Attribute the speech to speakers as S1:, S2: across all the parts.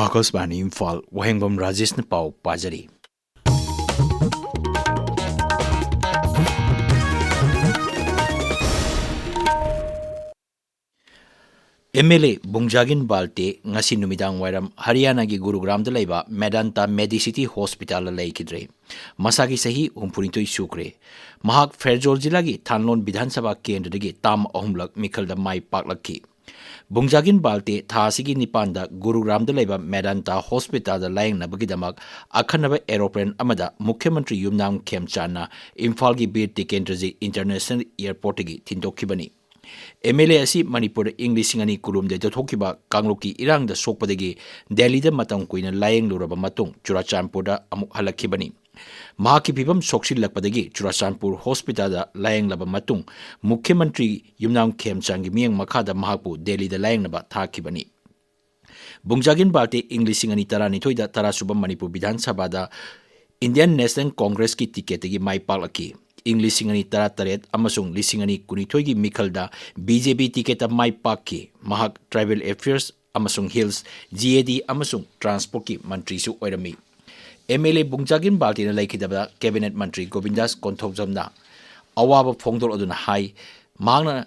S1: आकाशवाणी इम्फाल वाहेंगबम राजेश ने पाव पाजरी MLA बुंगजागिन बाल्टे ngasi numidang wairam Haryana gi Gurugram da laiba Medanta Medicity Hospital laikidre masagi sahi 63 sukre mahak Fairjol jila gi Thanlon Bidhan Sabha Kendra gi tam ahumlak mikhal da mai paklakki Bungjagin balte thasigi nipanda Gurugram da laiba Medanta Hospital da layang nabagi damak akhanaba aeroplane amada Mukhyamantri Yumnam Khemchana Imphal gi Bir Tikendraji International Airport gi thindokibani MLA asi Manipur English ngani kurum de thokiba kangluki irang da sokpadagi Delhi da matang kuina layeng luraba matung Churachandpur da amuk halakhibani mahaki phibam soksilakpadagi Churachandpur Hospital da layeng laba matung Mukhyamantri Yumnam Khemchang gi miyang makha da mahapu Delhi da layeng naba thakibani Bungjagin balte English ngani tarani thoida tarasubam Manipur Bidhan Sabha da Indian National Congress ki ticket gi mai palaki English ngani taret amasung lisingani kunithoi gi mikhalda BJP ticket mai pakki mahak Tribal Affairs amasung Hills GAD amasung Transport ki mantri su oirami MLA Bungjagin Baltina laikidaba Cabinet Mantri Govindas Konthokjamna awaba phongdol aduna hai mangna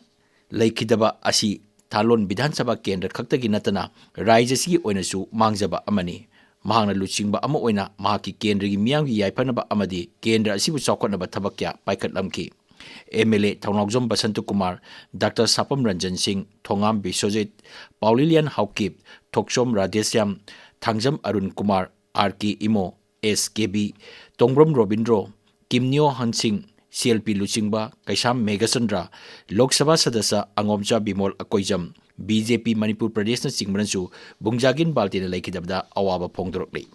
S1: laikidaba asi Thalon Bidhan Sabha Kendra khaktagi natana Rajasi oinasu mangjaba amani mahangna luchingba ama oina mahaki kendra gi miyang gi yaipanaba amadi kendra asibu chawkhatnaba thabakya paikhatlamki MLA Thongnawjom Basantu Kumar Dr Sapam Ranjan Singh Thongam Biswajit Paulilian Haukip Thoksom Radhesyam Thangjam Arun Kumar RK Imo SKB Tongbrom Robindro Kimnyo Hansing CLP Luchingba Kaisam Megasandra Lok Sabha Sadasya Angomcha Bimol Akoijam BJP Manipur Pradesh na Singmansu Bungjagin Baltina laikidabda awaba phongdorokli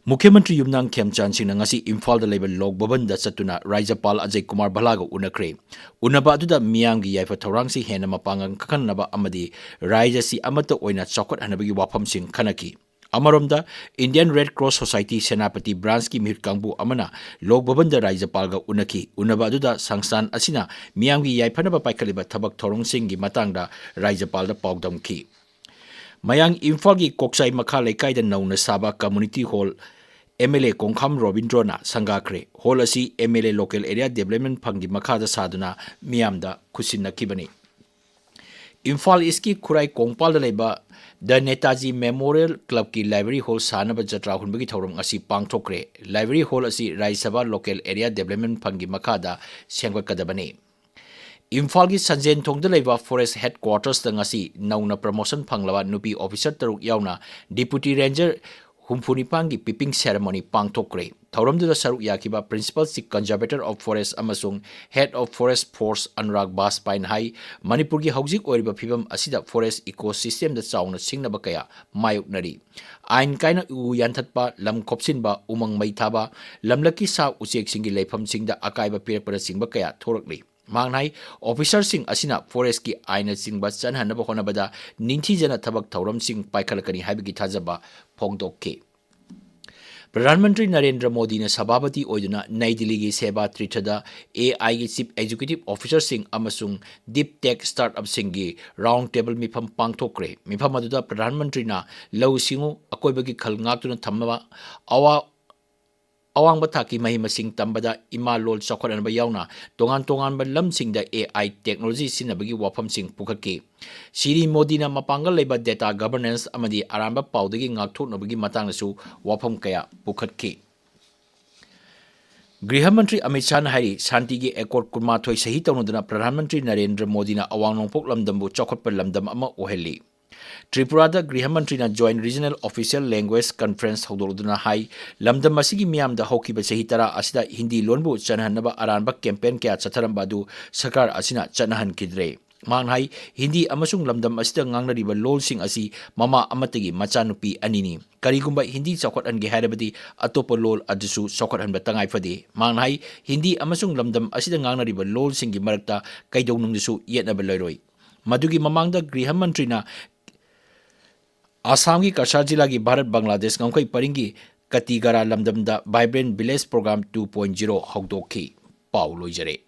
S1: Mukhyamantri Yumnam Khemchan singna ngasi Imphal da level log bhavan da chatuna Rajyapal Ajay Kumar Balaga unakre unaba aduda miyamgi yaifa thorangsi hena mapangang khakannaba amadi Rajyasi amata oina chawkhat hanabagi wafam sing khanaki Amaromda Indian Red Cross Society Senapati Branch ki mihut kangbu amana log bhavan da Rajyapal ga unaki unaba aduda sangstan asina miyamgi yaifanaba paikhaliba thabak thorong sing gi matangda Rajyapal da paudamki Mayang Imphal gi Koksai Makha Laikai da nauna saba community hall MLA Kongkham Robindrona Sangakre hall asi MLA Local Area Development Fund gi makha da saduna miyamda khusinakibani Imphal iski Khurai Kongpal da leba The Netaji Memorial Club ki Library Hall sanaba jatra hunbagi thorom asi pangthokre Library Hall asi Rajya Sabha Local Area Development Fund gi makha da sengwakadabani Imphal gi Sanjen Thongda leba Forest Headquarters da ngasi nauna promotion phanglaba nupi officer taruk yauna Deputy Ranger Humphunipang gi piping ceremony pangthokre Thauramdu da saruk yakiba Principal Chief Conservator of Forest amasung Head of Forest Force Anurag Baspain hai Manipur gi haujik oiriba phibam asida forest ecosystem da chauna singnaba kaya mayuknari ain kaina u yanthatpa lam khopsinba umang mai thaba lamlaki sa uchek singi leifam singda akaiba pirakpada singba kaya thorakli mangnai officer sing asina forest ki aina singba chanhanaba honabada ningthijana thabak thauram sing paikhalakani haibigi thajaba phongdokke Premananda Narendra Modi na sababati oiduna Nai Delhi gi Seba Trithada AI gi Chief Executive Officer sing amasung Deep Tech Startup sing gi round table mifam pangthokre mifam aduda Premananda na lau singu akoibagi khal ngaktuna thamma awangba thaki mahi masing tambada ima lol chakhanaba yauna tongan ba lamsing da AI technology sinabagi wafam sing pukhatki Siri Modi na mapangal leba data governance amadi aramba paudagi ngakthoknabagi matangnasu wafam kaya pukhatki Griha Mantri Amit Shah hari Shanti gi Accord Kurmathoi sahi tawnuduna Premananda Narendra Modi na awang nongpok lamdambu chawkhatpa lamdam ama oheli Tripura da Griha Mantri na Joint Regional Official Language Conference hodoluduna hai lamdam masigi miyam da hokiba sahi tara asida Hindi lonbu chanhanaba aranba campaign kya chatharamba du sarkar asina chanahan kidre manghai Hindi amasung lamdam asida ngangnariba lol sing asi mama amatagi machanupi anini karigumba Hindi chawkhathan ge harabadi atopa lol adusu chawkhathanba tangai phade manghai Hindi amasung lamdam asida ngangnariba lol sing gi marakta kaidownungdusu yetnaba loiroi madugi mamangda Griha Mantri na Assam ki Kasar jila ki Bharat Bangladesh ngangkhoi paringi Katigara lamdamda Vibrant Village Program 2.0 hogdokhi pau loijare